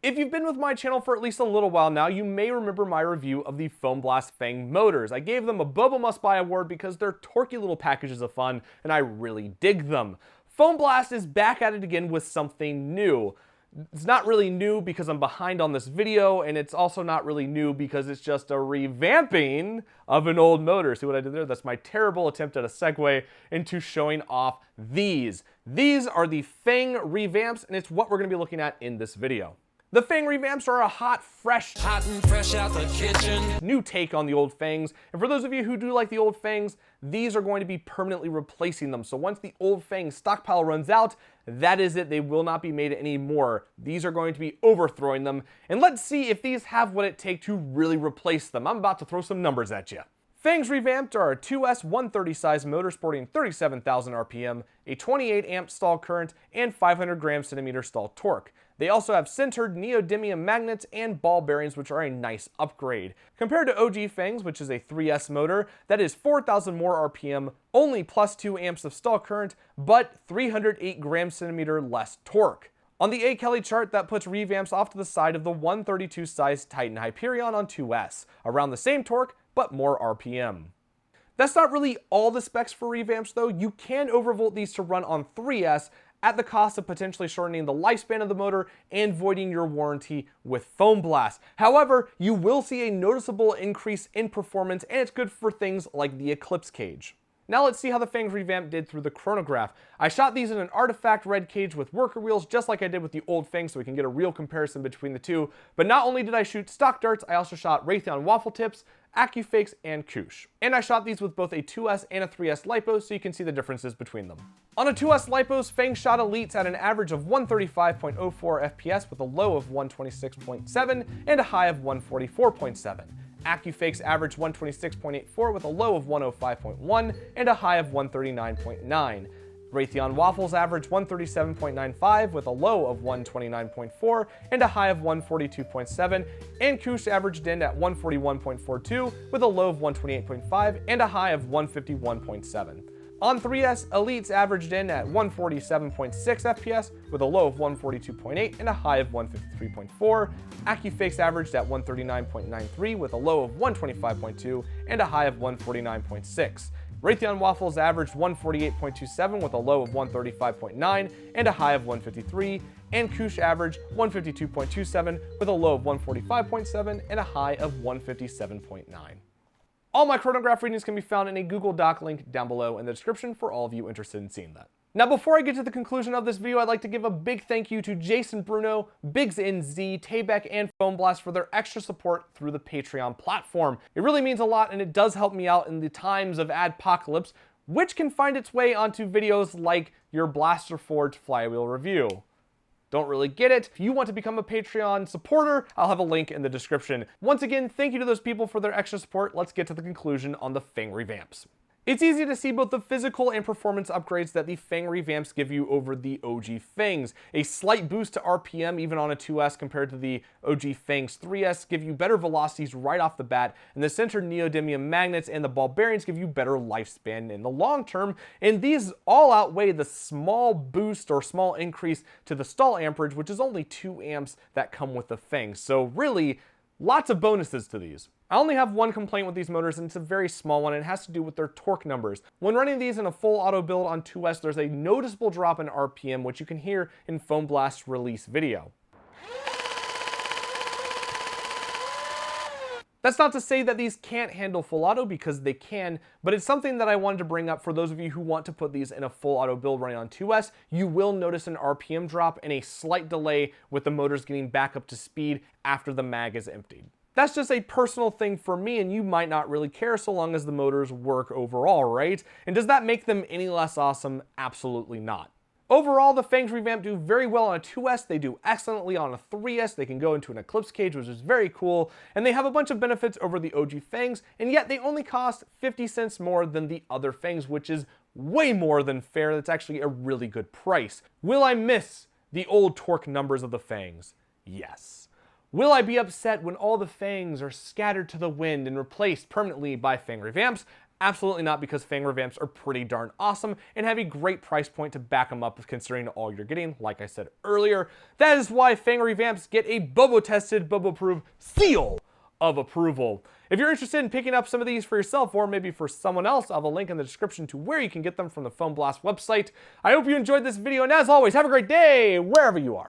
If you've been with my channel for at least a little while now, you may remember my review of the FoamBlast Fang motors. I gave them a Boba Must Buy award because they're torquey little packages of fun, and I really dig them. FoamBlast is back at it again with something new. It's not really new because I'm behind on this video, and it's also not really new because it's just a revamping of an old motor. See what I did there? That's my terrible attempt at a segue into showing off these. These are the Fang Revamps, and it's what we're going to be looking at in this video. The Fang Revamps are a hot and fresh out the kitchen new take on the old Fangs, and for those of you who do like the old Fangs, these are going to be permanently replacing them. So once the old Fang stockpile runs out, that is it. They will not be made anymore. These are going to be overthrowing them, and let's see if these have what it takes to really replace them. I'm about to throw some numbers at you. Fangs Revamped are a 2S 130 size motor sporting 37,000 RPM, a 28 amp stall current, and 500 gram-centimeter stall torque. They also have sintered neodymium magnets and ball bearings, which are a nice upgrade. Compared to OG Fangs, which is a 3S motor, that is 4,000 more RPM, only plus 2 amps of stall current, but 308 gram-centimeter less torque. On the A. Kelly chart, that puts Revamps off to the side of the 132 size Titan Hyperion on 2S, around the same torque, but more RPM. That's not really all the specs for Revamps though. You can overvolt these to run on 3S at the cost of potentially shortening the lifespan of the motor and voiding your warranty with FoamBlast. However, you will see a noticeable increase in performance, and it's good for things like the Eclipse cage. Now let's see how the Fangs Revamp did through the chronograph. I shot these in an artifact red cage with worker wheels just like I did with the old Fangs so we can get a real comparison between the two. But not only did I shoot stock darts, I also shot Raytheon waffle tips, AccuFakes, and Koosh. And I shot these with both a 2S and a 3S LiPo so you can see the differences between them. On a 2S LiPos, Fang shot elites at an average of 135.04 FPS with a low of 126.7 and a high of 144.7. AccuFakes averaged 126.84 with a low of 105.1 and a high of 139.9. Raytheon Waffles averaged 137.95 with a low of 129.4 and a high of 142.7, and Koosh averaged in at 141.42 with a low of 128.5 and a high of 151.7. On 3S, Elites averaged in at 147.6 FPS with a low of 142.8 and a high of 153.4. AccuFakes averaged at 139.93 with a low of 125.2 and a high of 149.6. Raytheon Waffles averaged 148.27 with a low of 135.9 and a high of 153, and Koosh averaged 152.27 with a low of 145.7 and a high of 157.9. All my chronograph readings can be found in a Google Doc link down below in the description for all of you interested in seeing that. Now, before I get to the conclusion of this video, I'd like to give a big thank you to Jason Bruno, Biggs NZ, Taybeck, and FoamBlast for their extra support through the Patreon platform. It really means a lot, and it does help me out in the times of adpocalypse, which can find its way onto videos like your Blaster Forge flywheel review. Don't really get it? If you want to become a Patreon supporter, I'll have a link in the description. Once again, thank you to those people for their extra support. Let's get to the conclusion on the Fang Revamps. It's easy to see both the physical and performance upgrades that the Fang Revamps give you over the OG Fangs. A slight boost to RPM even on a 2S compared to the OG Fangs 3S give you better velocities right off the bat, and the centered neodymium magnets and the ball bearings give you better lifespan in the long term, and these all outweigh the small boost or small increase to the stall amperage, which is only 2 amps that come with the Fangs. So really, lots of bonuses to these. I only have one complaint with these motors, and it's a very small one, and it has to do with their torque numbers. When running these in a full auto build on 2S, there's a noticeable drop in RPM, which you can hear in FoamBlast's release video. That's not to say that these can't handle full auto, because they can, but it's something that I wanted to bring up for those of you who want to put these in a full auto build running on 2S. You will notice an RPM drop and a slight delay with the motors getting back up to speed after the mag is emptied. That's just a personal thing for me, and you might not really care so long as the motors work overall, right? And does that make them any less awesome? Absolutely not. Overall, the Fangs Revamped do very well on a 2S, they do excellently on a 3S, they can go into an Eclipse cage, which is very cool, and they have a bunch of benefits over the OG Fangs, and yet they only cost 50 cents more than the other Fangs, which is way more than fair. That's actually a really good price. Will I miss the old torque numbers of the Fangs? Yes. Will I be upset when all the Fangs are scattered to the wind and replaced permanently by Fang Revamps? Absolutely not, because Fang Revamps are pretty darn awesome and have a great price point to back them up considering all you're getting, like I said earlier. That is why Fang Revamps get a Bobo-tested, Bobo-approved seal of approval. If you're interested in picking up some of these for yourself or maybe for someone else, I'll have a link in the description to where you can get them from the FoamBlast website. I hope you enjoyed this video, and as always, have a great day wherever you are.